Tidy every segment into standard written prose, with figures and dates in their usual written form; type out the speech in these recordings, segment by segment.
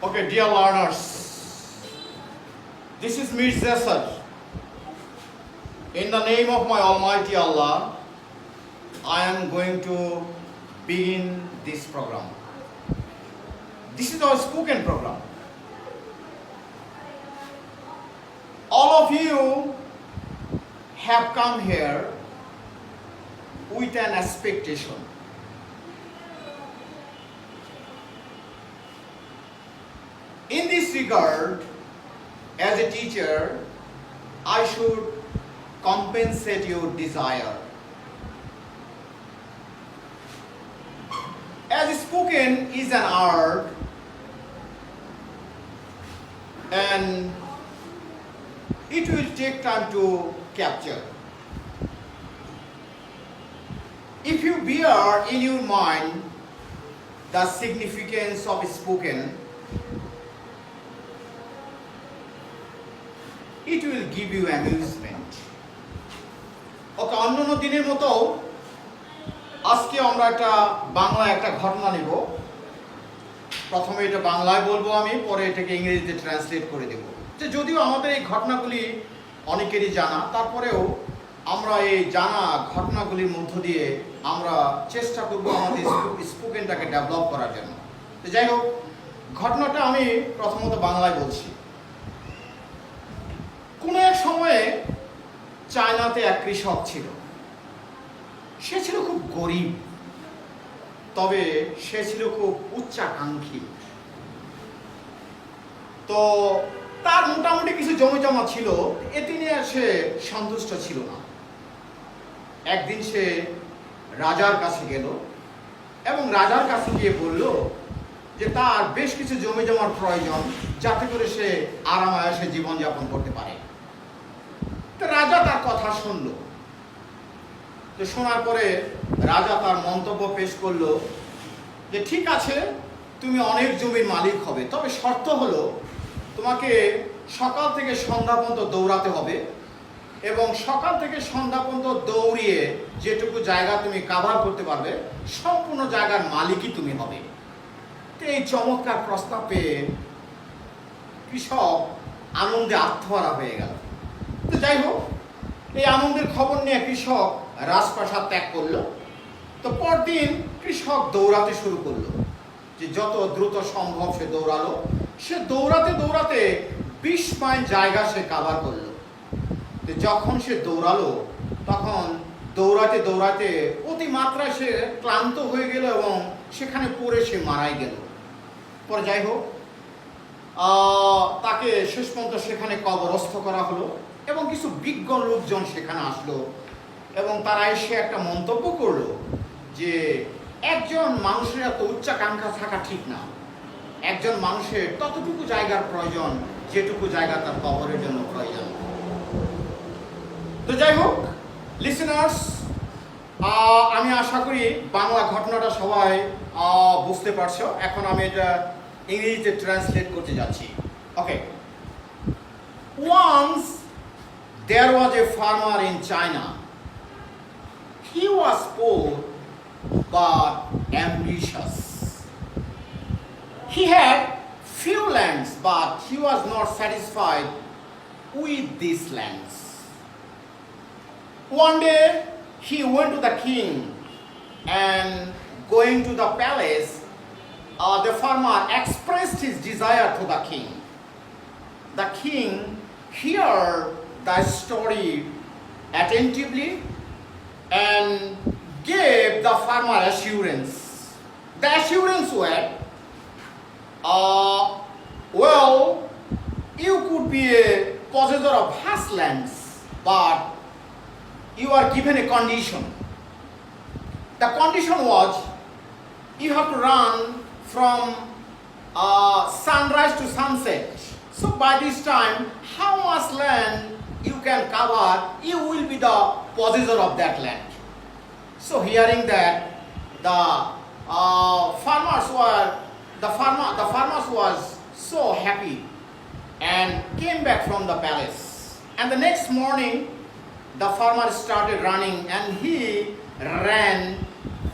Okay, dear learners, this is Mir Zasar. In the name of my Almighty Allah, I am going to begin this program. This is our spoken program. All of you have come here with an expectation. In this regard, as a teacher, I should compensate your desire. As spoken is an art, and it will take time to capture. If you bear in your mind the significance of spoken, it will give you amusement. ওকে, অন্যান্য দিনের মতো আজকে আমরা বাংলায় একটা ঘটনা নিব। প্রথমে এটা বাংলায় বলবো আমি, পরে এটাকে ইংরেজিতে ট্রান্সলেট করে দেব। যে যদিও আমাদের এই ঘটনাগুলি অনেকেরই জানা, তারপরেও আমরা এই জানা ঘটনাগুলির মধ্য দিয়ে আমরা চেষ্টা করব আমাদের স্পোকেনটাকে ডেভেলপ করার জন্য। তো যাই হোক, ঘটনাটা আমি প্রথমত বাংলায় বলছি। কোনো এক সময়ে চায়নাতে এক কৃষক ছিল। সে ছিল খুব গরিব, তবে সে ছিল খুব উচ্চাকাঙ্ক্ষী। তো তার মোটামুটি কিছু জমি জমা ছিল, এতে নিয়ে সে সন্তুষ্ট ছিল না। একদিন সে রাজার কাছে গেল এবং রাজার কাছে গিয়ে বলল যে তার বেশ কিছু জমি জমার প্রয়োজন, যাতে করে সে আরাম আয়েসে জীবনযাপন করতে পারে। তো রাজা তার কথা শুনল। তো শোনার পরে রাজা তার মন্তব্য পেশ করলো যে ঠিক আছে, তুমি অনেক জমির মালিক হবে, তবে শর্ত হলো তোমাকে সকাল থেকে সন্ধ্যা পর্যন্ত দৌড়াতে হবে এবং সকাল থেকে সন্ধ্যা পর্যন্ত দৌড়িয়ে যেটুকু জায়গা তুমি কাভার করতে পারবে সম্পূর্ণ জায়গার মালিকই তুমি হবে। তো এই চমৎকার প্রস্তাব পেয়ে কৃষক আনন্দে আত্মহারা হয়ে গেল। তো যাই হোক, এই আনন্দের খবর নিয়ে কৃষক রাজপ্রাসাদ ত্যাগ করলো। তো পরদিন কৃষক দৌড়াতে শুরু করলো, যে যত দ্রুত সম্ভব সে দৌড়ালো। সে দৌড়াতে দৌড়াতে 20 মাইল জায়গা সে কাভার করলো। তো যখন সে দৌড়ালো, তখন দৌড়াতে দৌড়াতে অতিমাত্রায় সে ক্লান্ত হয়ে গেল এবং সেখানে পড়ে সে মারাই গেল। পরে যাই হোক, তাকে শেষ পর্যন্ত সেখানে কবরস্থ করা হলো এবং কিছু বিজ্ঞ লোকজন সেখানে আসলো এবং তারা এসে একটা মন্তব্য করলো যে একজন মানুষের এত উচ্চাকাঙ্ক্ষা থাকা ঠিক না। একজন মানুষের ততটুকু জায়গার প্রয়োজন যেটুকু জায়গা তার কবরের জন্য প্রয়োজন। তো যাই হোক লিসেনার্স, আমি আশা করি বাংলা ঘটনাটা সবাই বুঝতে পারছো। এখন আমি এটা ইংরেজিতে ট্রান্সলেট করতে যাচ্ছি। ওকে, once there was a farmer in China. He was poor but ambitious. He had few lands, but he was not satisfied with these lands. One day he went to the king, and going to the palace, the farmer expressed his desire to the king. The king heard the story attentively and gave the farmer assurance. The assurance were, well, you could be a possessor of vast lands, but you are given a condition. The condition was, you have to run from sunrise to sunset. So by this time, how much land you can cover, you will be the possessor of that land. So hearing that, the farmers was so happy and came back from the palace. And the next morning, the farmer started running, and he ran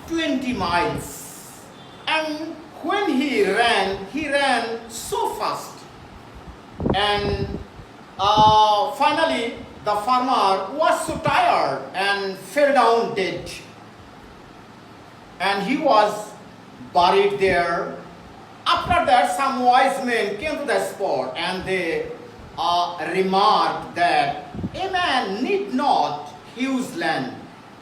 20 miles. And when he ran so fast. And finally, the farmer was so tired and fell down dead. And he was buried there. After that, some wise men came to the spot and they remarked that a man need not use land.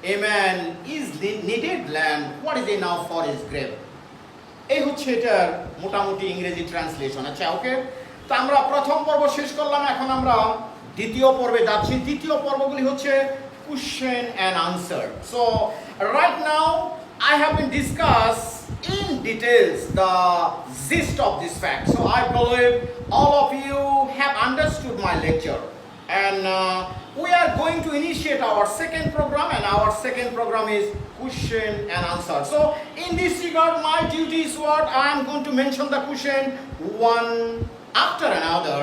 A man is needed land. What is enough for his grave? এই হচ্ছে এটার মোটামুটি ইংরেজি translation. আচ্ছা, ওকে, তো আমরা প্রথম পর্ব শেষ করলাম, এখন আমরা দ্বিতীয় পর্বে যাচ্ছি। দ্বিতীয় পর্বগুলি হচ্ছে question and answer. So right now I have been discussed in details the gist of this fact. So I believe all of you have understood my lecture. And we are going to initiate our second program, and our second program is question and answer. So in this regard, my duty is what? I am going to mention the question one after another.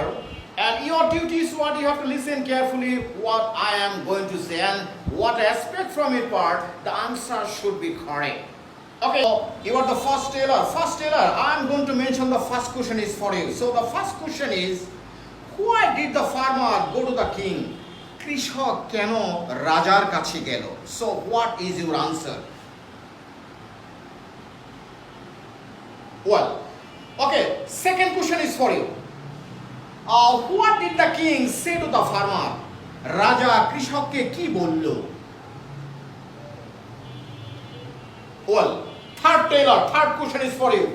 And your duty is what? You have to listen carefully what I am going to say, and what aspect from it part, the answer should be correct. Okay, so you are the first tailor. First tailor, I am going to mention the first question is for you. So the first question is, why did the farmer go to the king? কৃষক কেন রাজার কাছে গেল? So what is your answer? Well, okay, second question is for you. What did the king say to the farmer? রাজা কৃষককে কি বলল? Well, third tailor, third question is for you.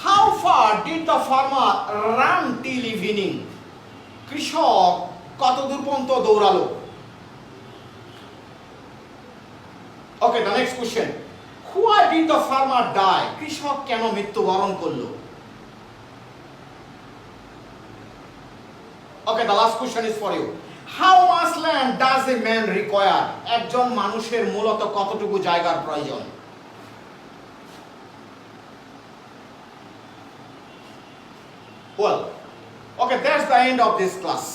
How far did the farmer run till evening? কৃষক কত দূর পর্যন্ত দৌড়ালো? Okay, the next question. Why did the farmer die? কৃষক কেন মৃত্যুবরণ করলো? Okay, the last question is for you. How much land does a man require? একজন মানুষের মূলত কতটুকু জায়গার প্রয়োজন? Well, okay, that's the end of this class.